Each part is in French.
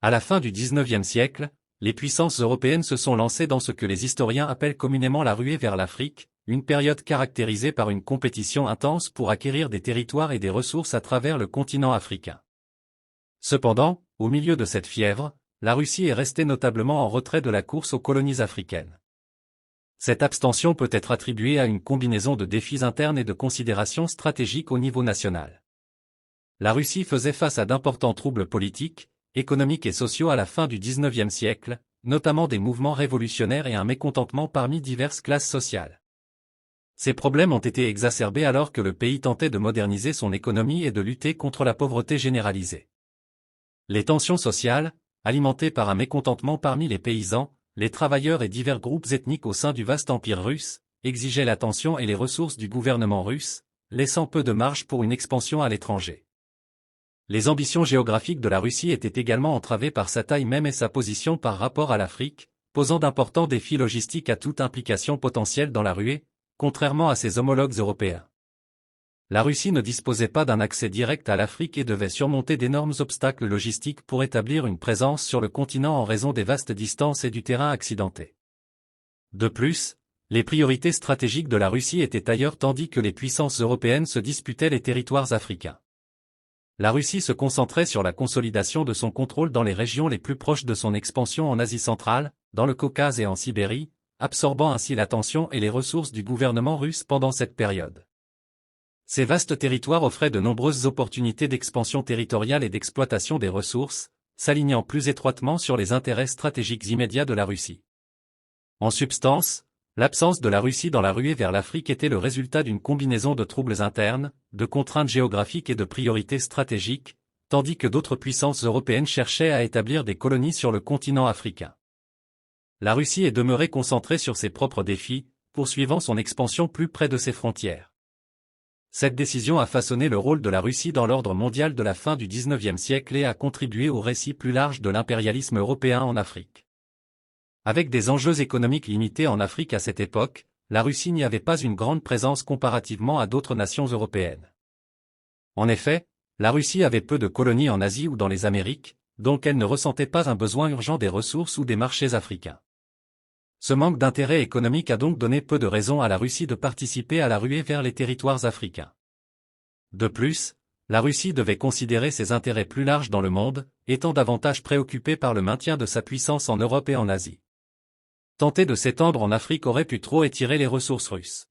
À la fin du XIXe siècle, les puissances européennes se sont lancées dans ce que les historiens appellent communément la ruée vers l'Afrique, une période caractérisée par une compétition intense pour acquérir des territoires et des ressources à travers le continent africain. Cependant, au milieu de cette fièvre, la Russie est restée notablement en retrait de la course aux colonies africaines. Cette abstention peut être attribuée à une combinaison de défis internes et de considérations stratégiques au niveau national. La Russie faisait face à d'importants troubles politiques, économiques et sociaux à la fin du XIXe siècle, notamment des mouvements révolutionnaires et un mécontentement parmi diverses classes sociales. Ces problèmes ont été exacerbés alors que le pays tentait de moderniser son économie et de lutter contre la pauvreté généralisée. Les tensions sociales, alimentées par un mécontentement parmi les paysans, les travailleurs et divers groupes ethniques au sein du vaste empire russe, exigeaient l'attention et les ressources du gouvernement russe, laissant peu de marge pour une expansion à l'étranger. Les ambitions géographiques de la Russie étaient également entravées par sa taille même et sa position par rapport à l'Afrique, posant d'importants défis logistiques à toute implication potentielle dans la ruée, contrairement à ses homologues européens. La Russie ne disposait pas d'un accès direct à l'Afrique et devait surmonter d'énormes obstacles logistiques pour établir une présence sur le continent en raison des vastes distances et du terrain accidenté. De plus, les priorités stratégiques de la Russie étaient ailleurs tandis que les puissances européennes se disputaient les territoires africains. La Russie se concentrait sur la consolidation de son contrôle dans les régions les plus proches de son expansion en Asie centrale, dans le Caucase et en Sibérie, absorbant ainsi l'attention et les ressources du gouvernement russe pendant cette période. Ces vastes territoires offraient de nombreuses opportunités d'expansion territoriale et d'exploitation des ressources, s'alignant plus étroitement sur les intérêts stratégiques immédiats de la Russie. En substance, l'absence de la Russie dans la ruée vers l'Afrique était le résultat d'une combinaison de troubles internes, de contraintes géographiques et de priorités stratégiques, tandis que d'autres puissances européennes cherchaient à établir des colonies sur le continent africain. La Russie est demeurée concentrée sur ses propres défis, poursuivant son expansion plus près de ses frontières. Cette décision a façonné le rôle de la Russie dans l'ordre mondial de la fin du XIXe siècle et a contribué au récit plus large de l'impérialisme européen en Afrique. Avec des enjeux économiques limités en Afrique à cette époque, la Russie n'y avait pas une grande présence comparativement à d'autres nations européennes. En effet, la Russie avait peu de colonies en Asie ou dans les Amériques, donc elle ne ressentait pas un besoin urgent des ressources ou des marchés africains. Ce manque d'intérêt économique a donc donné peu de raisons à la Russie de participer à la ruée vers les territoires africains. De plus, la Russie devait considérer ses intérêts plus larges dans le monde, étant davantage préoccupée par le maintien de sa puissance en Europe et en Asie. Tenter de s'étendre en Afrique aurait pu trop étirer les ressources russes.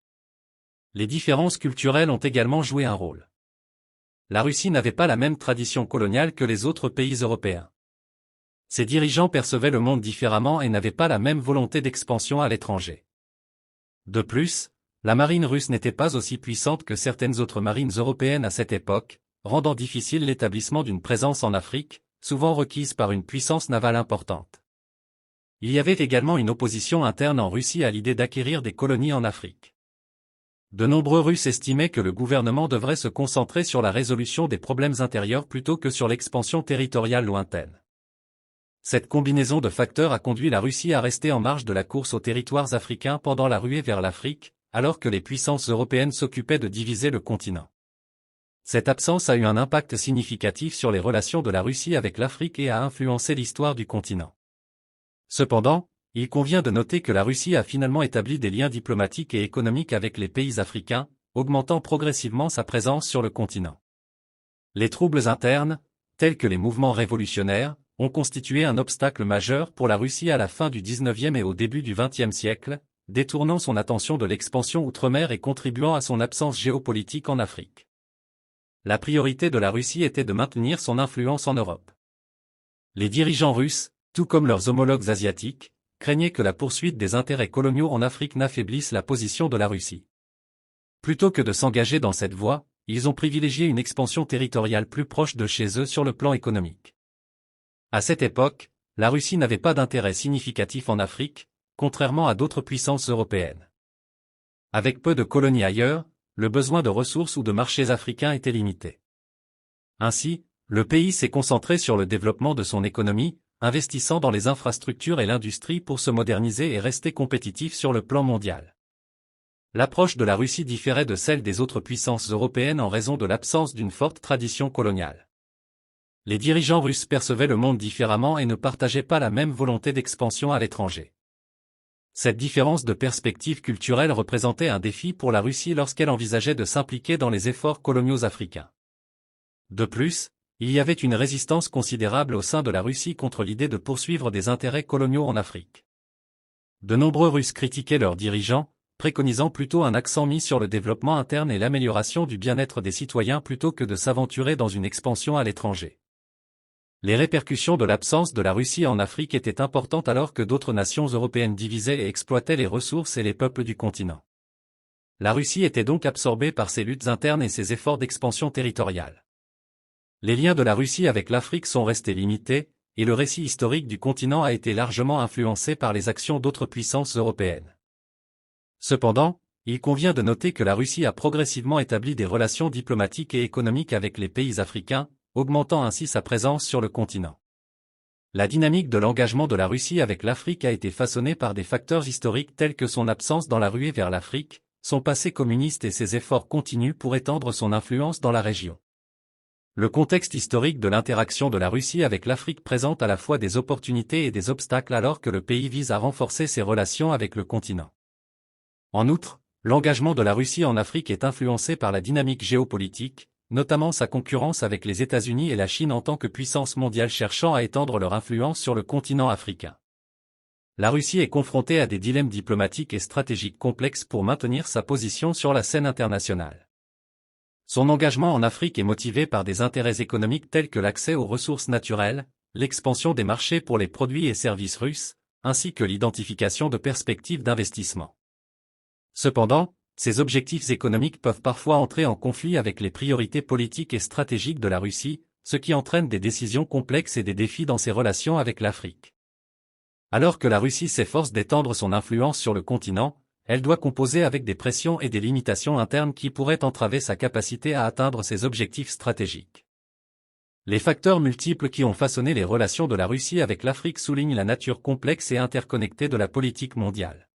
Les différences culturelles ont également joué un rôle. La Russie n'avait pas la même tradition coloniale que les autres pays européens. Ses dirigeants percevaient le monde différemment et n'avaient pas la même volonté d'expansion à l'étranger. De plus, la marine russe n'était pas aussi puissante que certaines autres marines européennes à cette époque, rendant difficile l'établissement d'une présence en Afrique, souvent requise par une puissance navale importante. Il y avait également une opposition interne en Russie à l'idée d'acquérir des colonies en Afrique. De nombreux Russes estimaient que le gouvernement devrait se concentrer sur la résolution des problèmes intérieurs plutôt que sur l'expansion territoriale lointaine. Cette combinaison de facteurs a conduit la Russie à rester en marge de la course aux territoires africains pendant la ruée vers l'Afrique, alors que les puissances européennes s'occupaient de diviser le continent. Cette absence a eu un impact significatif sur les relations de la Russie avec l'Afrique et a influencé l'histoire du continent. Cependant, il convient de noter que la Russie a finalement établi des liens diplomatiques et économiques avec les pays africains, augmentant progressivement sa présence sur le continent. Les troubles internes, tels que les mouvements révolutionnaires, ont constitué un obstacle majeur pour la Russie à la fin du XIXe et au début du XXe siècle, détournant son attention de l'expansion outre-mer et contribuant à son absence géopolitique en Afrique. La priorité de la Russie était de maintenir son influence en Europe. Les dirigeants russes, tout comme leurs homologues asiatiques, craignaient que la poursuite des intérêts coloniaux en Afrique n'affaiblisse la position de la Russie. Plutôt que de s'engager dans cette voie, ils ont privilégié une expansion territoriale plus proche de chez eux sur le plan économique. À cette époque, la Russie n'avait pas d'intérêt significatif en Afrique, contrairement à d'autres puissances européennes. Avec peu de colonies ailleurs, le besoin de ressources ou de marchés africains était limité. Ainsi, le pays s'est concentré sur le développement de son économie, investissant dans les infrastructures et l'industrie pour se moderniser et rester compétitif sur le plan mondial. L'approche de la Russie différait de celle des autres puissances européennes en raison de l'absence d'une forte tradition coloniale. Les dirigeants russes percevaient le monde différemment et ne partageaient pas la même volonté d'expansion à l'étranger. Cette différence de perspective culturelle représentait un défi pour la Russie lorsqu'elle envisageait de s'impliquer dans les efforts coloniaux africains. De plus, il y avait une résistance considérable au sein de la Russie contre l'idée de poursuivre des intérêts coloniaux en Afrique. De nombreux Russes critiquaient leurs dirigeants, préconisant plutôt un accent mis sur le développement interne et l'amélioration du bien-être des citoyens plutôt que de s'aventurer dans une expansion à l'étranger. Les répercussions de l'absence de la Russie en Afrique étaient importantes alors que d'autres nations européennes divisaient et exploitaient les ressources et les peuples du continent. La Russie était donc absorbée par ses luttes internes et ses efforts d'expansion territoriale. Les liens de la Russie avec l'Afrique sont restés limités, et le récit historique du continent a été largement influencé par les actions d'autres puissances européennes. Cependant, il convient de noter que la Russie a progressivement établi des relations diplomatiques et économiques avec les pays africains, augmentant ainsi sa présence sur le continent. La dynamique de l'engagement de la Russie avec l'Afrique a été façonnée par des facteurs historiques tels que son absence dans la ruée vers l'Afrique, son passé communiste et ses efforts continus pour étendre son influence dans la région. Le contexte historique de l'interaction de la Russie avec l'Afrique présente à la fois des opportunités et des obstacles alors que le pays vise à renforcer ses relations avec le continent. En outre, l'engagement de la Russie en Afrique est influencé par la dynamique géopolitique, notamment sa concurrence avec les États-Unis et la Chine en tant que puissance mondiale cherchant à étendre leur influence sur le continent africain. La Russie est confrontée à des dilemmes diplomatiques et stratégiques complexes pour maintenir sa position sur la scène internationale. Son engagement en Afrique est motivé par des intérêts économiques tels que l'accès aux ressources naturelles, l'expansion des marchés pour les produits et services russes, ainsi que l'identification de perspectives d'investissement. Cependant, ces objectifs économiques peuvent parfois entrer en conflit avec les priorités politiques et stratégiques de la Russie, ce qui entraîne des décisions complexes et des défis dans ses relations avec l'Afrique. Alors que la Russie s'efforce d'étendre son influence sur le continent, elle doit composer avec des pressions et des limitations internes qui pourraient entraver sa capacité à atteindre ses objectifs stratégiques. Les facteurs multiples qui ont façonné les relations de la Russie avec l'Afrique soulignent la nature complexe et interconnectée de la politique mondiale.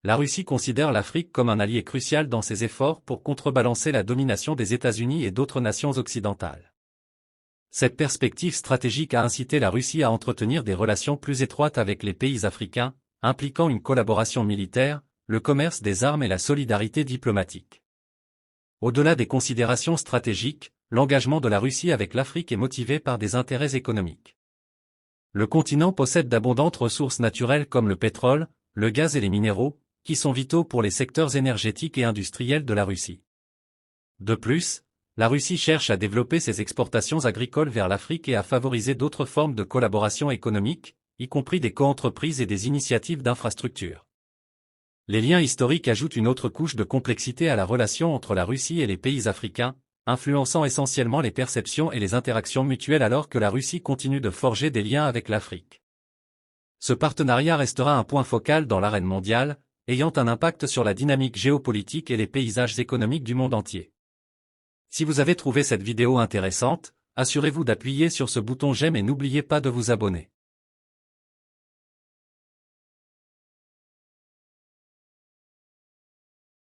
La Russie considère l'Afrique comme un allié crucial dans ses efforts pour contrebalancer la domination des États-Unis et d'autres nations occidentales. Cette perspective stratégique a incité la Russie à entretenir des relations plus étroites avec les pays africains, impliquant une collaboration militaire, le commerce des armes et la solidarité diplomatique. Au-delà des considérations stratégiques, l'engagement de la Russie avec l'Afrique est motivé par des intérêts économiques. Le continent possède d'abondantes ressources naturelles comme le pétrole, le gaz et les minéraux, qui sont vitaux pour les secteurs énergétiques et industriels de la Russie. De plus, la Russie cherche à développer ses exportations agricoles vers l'Afrique et à favoriser d'autres formes de collaboration économique, y compris des coentreprises et des initiatives d'infrastructures. Les liens historiques ajoutent une autre couche de complexité à la relation entre la Russie et les pays africains, influençant essentiellement les perceptions et les interactions mutuelles alors que la Russie continue de forger des liens avec l'Afrique. Ce partenariat restera un point focal dans l'arène mondiale, ayant un impact sur la dynamique géopolitique et les paysages économiques du monde entier. Si vous avez trouvé cette vidéo intéressante, assurez-vous d'appuyer sur ce bouton j'aime et n'oubliez pas de vous abonner.